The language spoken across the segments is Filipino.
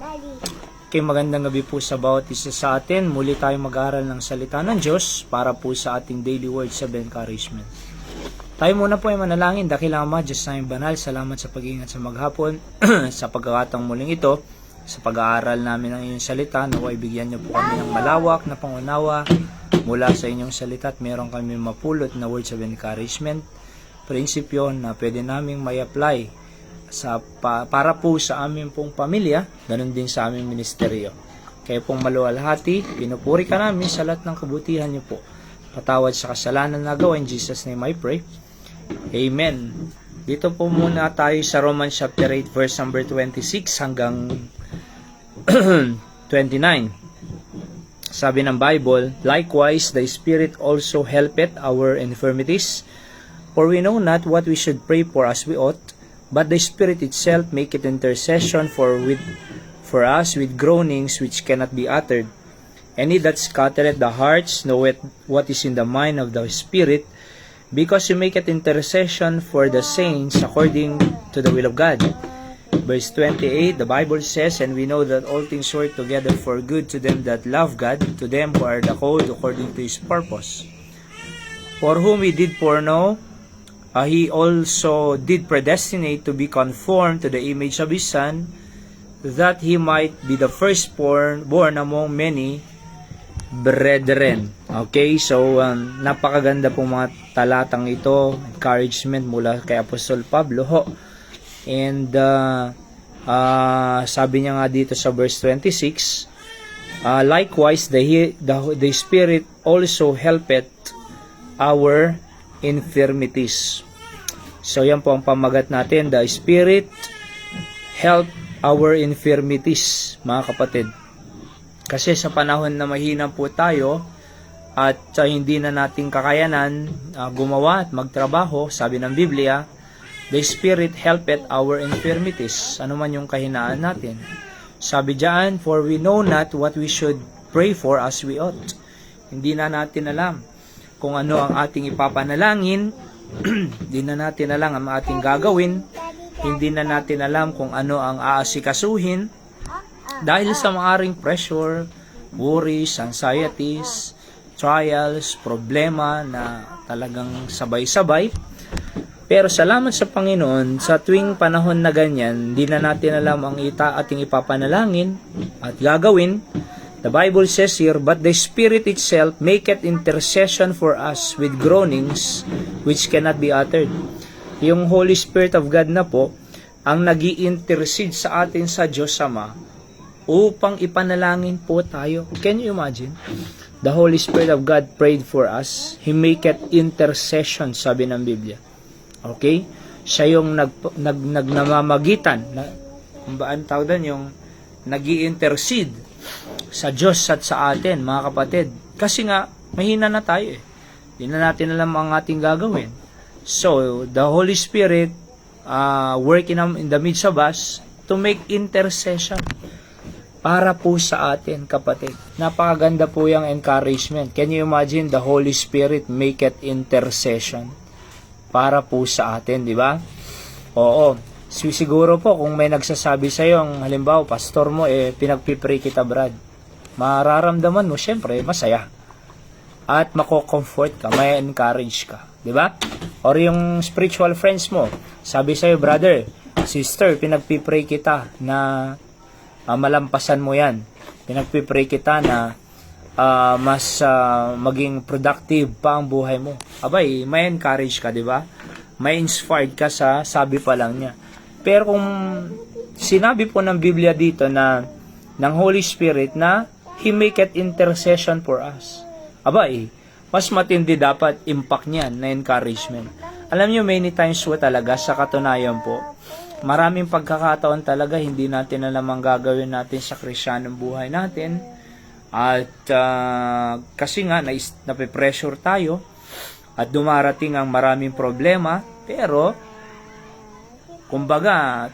Okay, magandang gabi po sa bawat isa sa atin. Muli tayong mag-aaral ng salita ng Diyos para po sa ating daily words of encouragement. Tayo muna po ay manalangin. Dakilang Ama, Diyos na banal, salamat sa pag-iingat sa maghapon, sa pagkakataong muling ito, sa pag-aaral namin ng iyong salita. Naway bigyan niyo po kami ng malawak na pangunawa mula sa inyong salita at meron kami mapulot na words of encouragement, prinsipyo na pwede naming may apply para po sa aming pong pamilya, ganun din sa aming ministeryo. Kayo pong maluwalhati, pinupuri ka namin sa lahat ng kabutihan niyo po. Patawad sa kasalanan na gawa, in Jesus' name I pray. Amen. Dito po muna tayo sa Romans chapter 8 verse number 26 hanggang 29. Sabi ng Bible, likewise the Spirit also helpeth our infirmities, for we know not what we should pray for as we ought, but the Spirit itself maketh intercession for us with groanings which cannot be uttered. And he that scattereth the hearts knoweth what is in the mind of the Spirit, because he maketh intercession for the saints according to the will of God. Verse 28, the Bible says, and we know that all things work together for good to them that love God, to them who are the called according to his purpose. For whom he did foreknow, he also did predestinate to be conformed to the image of his Son, that he might be the firstborn among many brethren. Okay, so napakaganda pong mga talatang ito, encouragement mula kay Apostol Pablo. And sabi niya nga dito sa verse 26, likewise the Spirit also helpeth our infirmities. So yan po ang pamagat natin, the Spirit help our infirmities, mga kapatid. Kasi sa panahon na mahina po tayo at hindi na natin kakayanan gumawa at magtrabaho, sabi ng Biblia, the Spirit helpeth our infirmities. Ano man yung kahinaan natin. Sabi diyan, for we know not what we should pray for as we ought. Hindi na natin alam kung ano ang ating ipapanalangin, hindi na natin alam ang ating gagawin, hindi na natin alam kung ano ang aasikasuhin dahil sa maaring pressure, worries, anxieties, trials, problema na talagang sabay-sabay. Pero salamat sa Panginoon, sa tuwing panahon na ganyan, hindi na natin alam ang ating ipapanalangin at gagawin. The Bible says here, but the Spirit itself maketh intercession for us with groanings which cannot be uttered. Yung Holy Spirit of God na po, ang nag-i-intercede sa atin sa Diyos Ama upang ipanalangin po tayo. Can you imagine? The Holy Spirit of God prayed for us. He maketh intercession, sabi ng Biblia. Okay? Siya yung namamagitan. Ang tawag doon, yung nag-i-intercede sa Diyos at sa atin, mga kapatid. Kasi nga, mahina na tayo eh. Hindi na natin alam ang ating gagawin. So, the Holy Spirit working in the midst of us to make intercession para po sa atin, kapatid. Napakaganda po yung encouragement. Can you imagine the Holy Spirit maketh intercession para po sa atin, di ba? Oo. Siguro po kung may nagsasabi sa iyo, halimbawa, pastor mo, pinagpipray kita, Brad. Mararamdaman mo, syempre, masaya. At mako-comfort ka, may encourage ka. Di ba? Or yung spiritual friends mo, sabi sa iyo, brother, sister, pinagpipray kita na malampasan mo yan. Pinagpipray kita na mas maging productive pa ang buhay mo. Abay, may encourage ka, di ba? May inspired ka sa sabi pa lang niya. Pero kung sinabi po ng Biblia dito na ng Holy Spirit na He maketh intercession for us, abay, mas matindi dapat impact niyan na encouragement. Alam niyo, many times po talaga, sa katunayan po, maraming pagkakataon talaga hindi natin alam ang gagawin natin sa Krisyanong buhay natin. At kasi nga, nape-pressure tayo at dumarating ang maraming problema, pero kumbaga,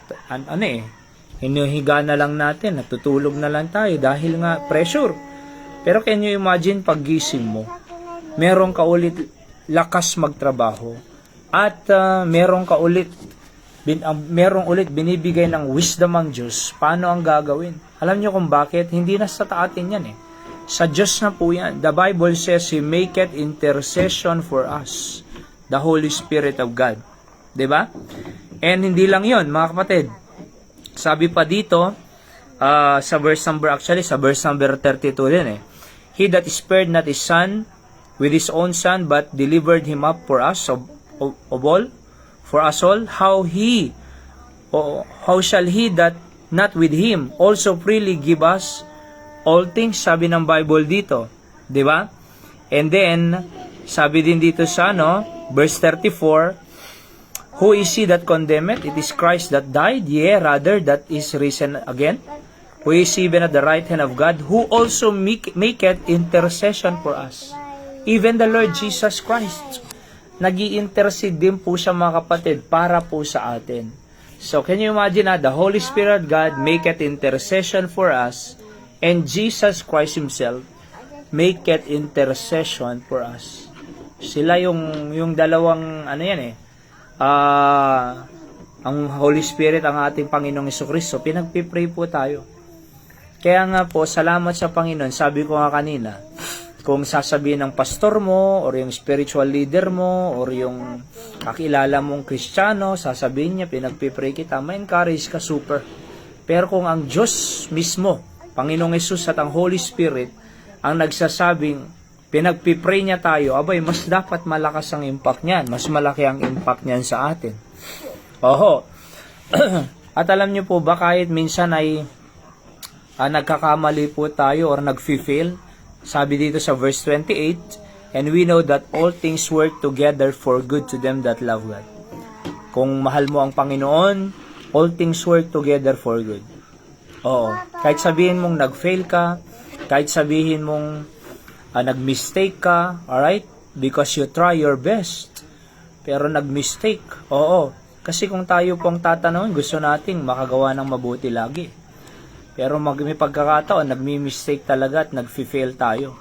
hinuhiga na lang natin, natutulog na lang tayo dahil nga pressure. Pero can you imagine paggising mo, meron ka ulit lakas magtrabaho at meron ka ulit merong ulit binibigay ng wisdom ang Diyos, paano ang gagawin? Alam nyo kung bakit? Hindi na sa atin yan eh. Sa Diyos na po yan. The Bible says, He maketh intercession for us. The Holy Spirit of God. 'Di ba? And hindi lang yon, mga kapatid. Sabi pa dito, sa verse number 32 din eh. He that spared not His Son, with His own Son, but delivered Him up for us, of all, for us all, how shall He that not with Him also freely give us all things, sabi ng Bible dito, 'di ba? And then sabi din dito sa verse 34, who is he that condemneth? It is Christ that died, yea, rather that is risen again, who is even at the right hand of God, who also maketh intercession for us. Even the Lord Jesus Christ, nag-i-intercede din po siya, mga kapatid, para po sa atin. So can you imagine the Holy Spirit God maketh intercession for us, and Jesus Christ Himself maketh intercession for us. Sila yung dalawang ang Holy Spirit, ang ating Panginoong Jesucristo, pinagpipray po tayo. Kaya nga po, salamat sa Panginoon. Sabi ko nga kanina, kung sasabihin ng pastor mo, or yung spiritual leader mo, or yung kakilala mong Kristiyano, sasabihin niya, pinagpipray kita, ma-encourage ka, super. Pero kung ang Diyos mismo, Panginoong Hesus at ang Holy Spirit, ang nagsasabing, pinagpipray niya tayo, abay, mas dapat malakas ang impact niyan. Mas malaki ang impact niyan sa atin. Oho. At alam niyo po ba, kahit minsan ay nagkakamali po tayo or nag-fail, sabi dito sa verse 28, and we know that all things work together for good to them that love God. Kung mahal mo ang Panginoon, all things work together for good. Oo. Kahit sabihin mong nag-fail ka, kahit sabihin mong nag-mistake ka, alright? Because you try your best, pero nag-mistake. Oo. Kasi kung tayo pong tatanungin, gusto nating makagawa ng mabuti lagi. Pero may pagkakataon, nagmi-mistake talaga at nag-fail tayo.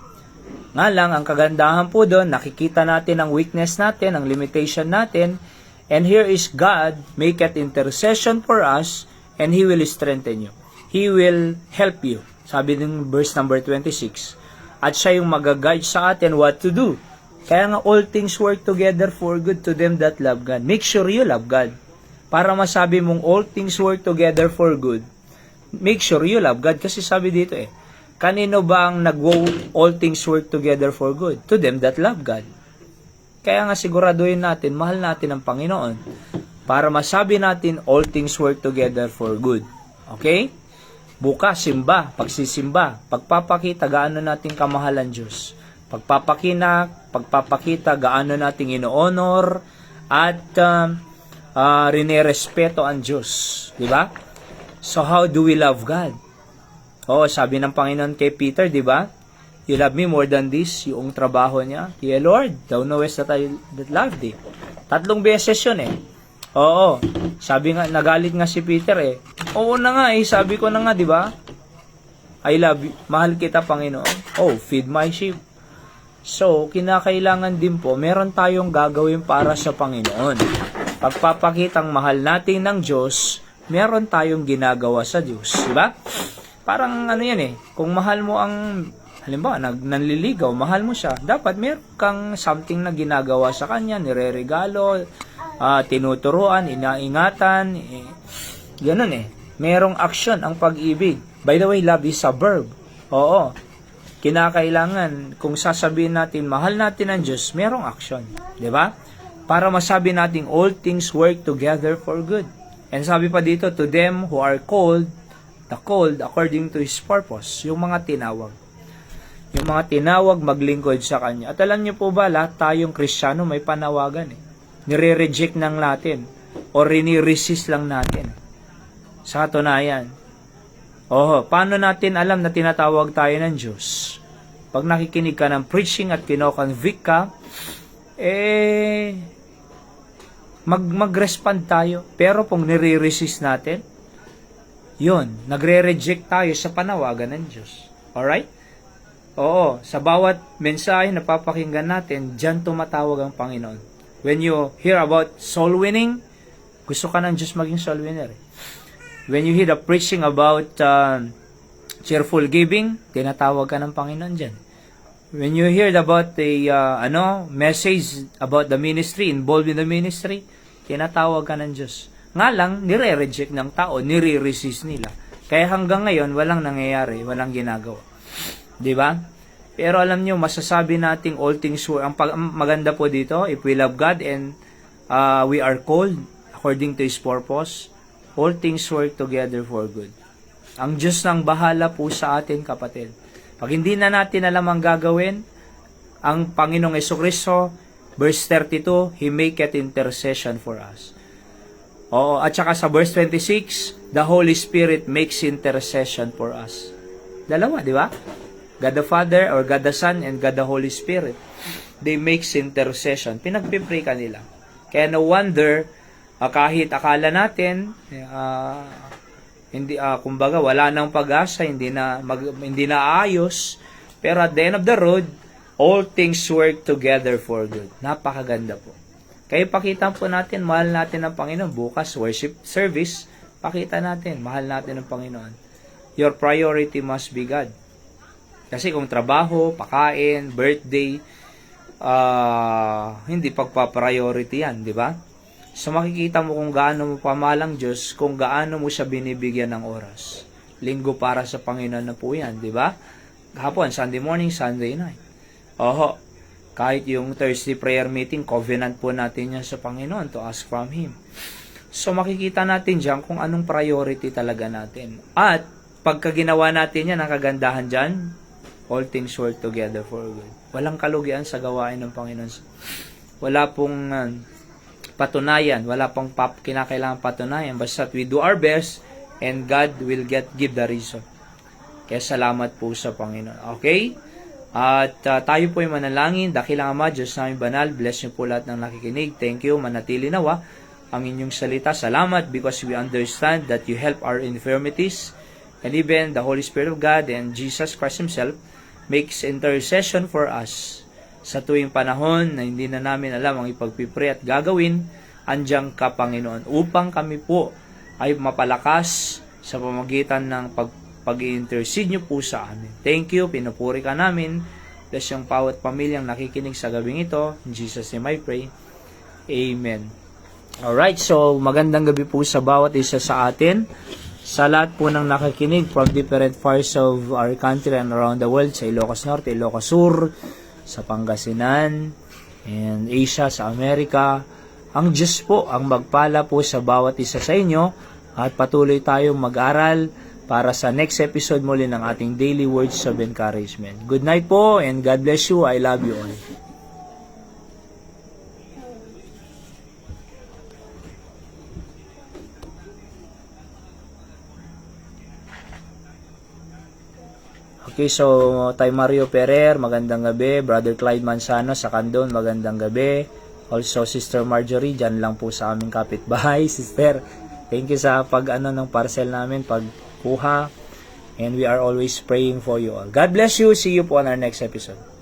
Nga lang, ang kagandahan po doon, nakikita natin ang weakness natin, ang limitation natin, and here is God, maketh intercession for us, and He will strengthen you. He will help you. Sabi ng verse number 26. At siya yung mag-guide sa atin what to do. Kaya nga all things work together for good to them that love God. Make sure you love God. Para masabi mong all things work together for good, make sure you love God. Kasi sabi dito kanino ba ang all things work together for good? To them that love God. Kaya nga siguraduhin natin, mahal natin ang Panginoon. Para masabi natin all things work together for good. Okay? Bukas, simba, pagsisimba, pagpapakita gaano nating kamahalan Diyos. Pagpapakita gaano nating ino-honor at rinerespeto ang Diyos. Di ba? So how do we love God? Sabi ng Panginoon kay Peter, di ba? You love me more than this, yung trabaho niya. Yeah, Lord, thou knowest that I love thee. 3 beses yun Oo. Sabi nga, nagalit nga si Peter Oo na nga sabi ko na nga, di ba? I love you. Mahal kita, Panginoon. Feed my sheep. So, kinakailangan din po, meron tayong gagawin para sa Panginoon. Pagpapakitang mahal natin ng Diyos, meron tayong ginagawa sa Diyos. Di ba? Parang kung mahal mo ang, halimbawa, nanliligaw, mahal mo siya, dapat meron kang something na ginagawa sa kanya, nireregalo, tinuturuan, inaingatan, ganun merong action ang pag-ibig. By the way, love is a verb. Oo. Kinakailangan, kung sasabihin natin, mahal natin ang Diyos, merong action. Diba? Para masabi natin, all things work together for good. And sabi pa dito, to them who are called, the called according to His purpose. Yung mga tinawag. Yung mga tinawag maglingkod sa Kanya. At alam niyo po ba, lahat tayong Kristiyano may panawagan nire-reject lang natin o rini-resist lang natin. Sa katunayan, paano natin alam na tinatawag tayo ng Diyos? Pag nakikinig ka ng preaching at kino-convict ka, mag-respond tayo. Pero kung nire-resist natin, nagre-reject tayo sa panawagan ng Diyos. Alright? Sa bawat mensahe na papakinggan natin, diyan tumatawag ang Panginoon. When you hear about soul winning, Gusto ka ng Diyos maging soul winner. When you hear the preaching about cheerful giving, tinatawag ka ng Panginoon dyan. When you hear about the message about the ministry, involved in the ministry, tinatawag ka ng Diyos. Nga lang, nire-reject ng tao, nire-resist nila. Kaya hanggang ngayon, walang nangyayari, walang ginagawa. Di ba? Pero alam nyo, masasabi nating all things work. Ang maganda po dito, if we love God and we are called according to His purpose, all things work together for good. Ang Diyos nang bahala po sa atin, kapatid. Pag hindi na natin alam ang gagawin, ang Panginoong Jesucristo, verse 32, He maketh intercession for us. Oo, at saka sa verse 26, the Holy Spirit makes intercession for us. Dalawa, di ba? God the Father or God the Son and God the Holy Spirit. They makes intercession. Pinagpipray ka nila. Kaya no wonder, kahit akala natin, kumbaga wala nang pag-asa, hindi na aayos, pero at the end of the road, all things work together for good. Napakaganda po. Kaya pakita po natin, mahal natin ang Panginoon. Bukas, worship service, pakita natin, mahal natin ang Panginoon. Your priority must be God. Kasi kung trabaho, pakain, birthday, hindi pagpa-priority yan, di ba? So makikita mo kung gaano mo pamalang Diyos, kung gaano mo siya binibigyan ng oras. Linggo para sa Panginoon na po yan, di ba? Hapon, Sunday morning, Sunday night. Oho, kahit yung Thursday prayer meeting, covenant po natin yan sa Panginoon to ask from Him. So makikita natin dyan kung anong priority talaga natin. At pagka ginawa natin yan, ang kagandahan dyan, all things work together for good. Walang kalugian sa gawain ng Panginoon. Wala pong patunayan, wala pong kinakailangan patunayan, basta we do our best and God will give the reason. Kaya salamat po sa Panginoon. Okay? At tayo po ay manalangin. Dakilang Ama, Diyos namin banal, bless niyo po lahat ng nakikinig. Thank you, manatili nawa ang inyong salita. Salamat because we understand that you help our infirmities and even the Holy Spirit of God and Jesus Christ Himself makes intercession for us. Sa tuwing panahon na hindi na namin alam ang ipagpipray at gagawin, andiyan ka, Panginoon, upang kami po ay mapalakas sa pamamagitan ng pag-intercede niyo po sa amin. Thank you, pinupuri ka namin. Bless yung bawat pamilyang nakikinig sa gabing ito. In Jesus' name I pray. Amen. Alright, so magandang gabi po sa bawat isa sa atin. Sa lahat po ng nakikinig from different parts of our country and around the world, sa Ilocos Norte, Ilocos Sur, sa Pangasinan, and Asia, sa Amerika. Ang Diyos po ang magpala po sa bawat isa sa inyo at patuloy tayong mag-aral para sa next episode muli ng ating daily words of encouragement. Good night po and God bless you. I love you all. Okay, so Tay Mario Ferrer, magandang gabi. Brother Clyde Manzano sa Candon, magandang gabi. Also, Sister Marjorie, dyan lang po sa aming kapitbahay. Sister, thank you sa ng parcel namin, pagkuha. And we are always praying for you all. God bless you. See you po on our next episode.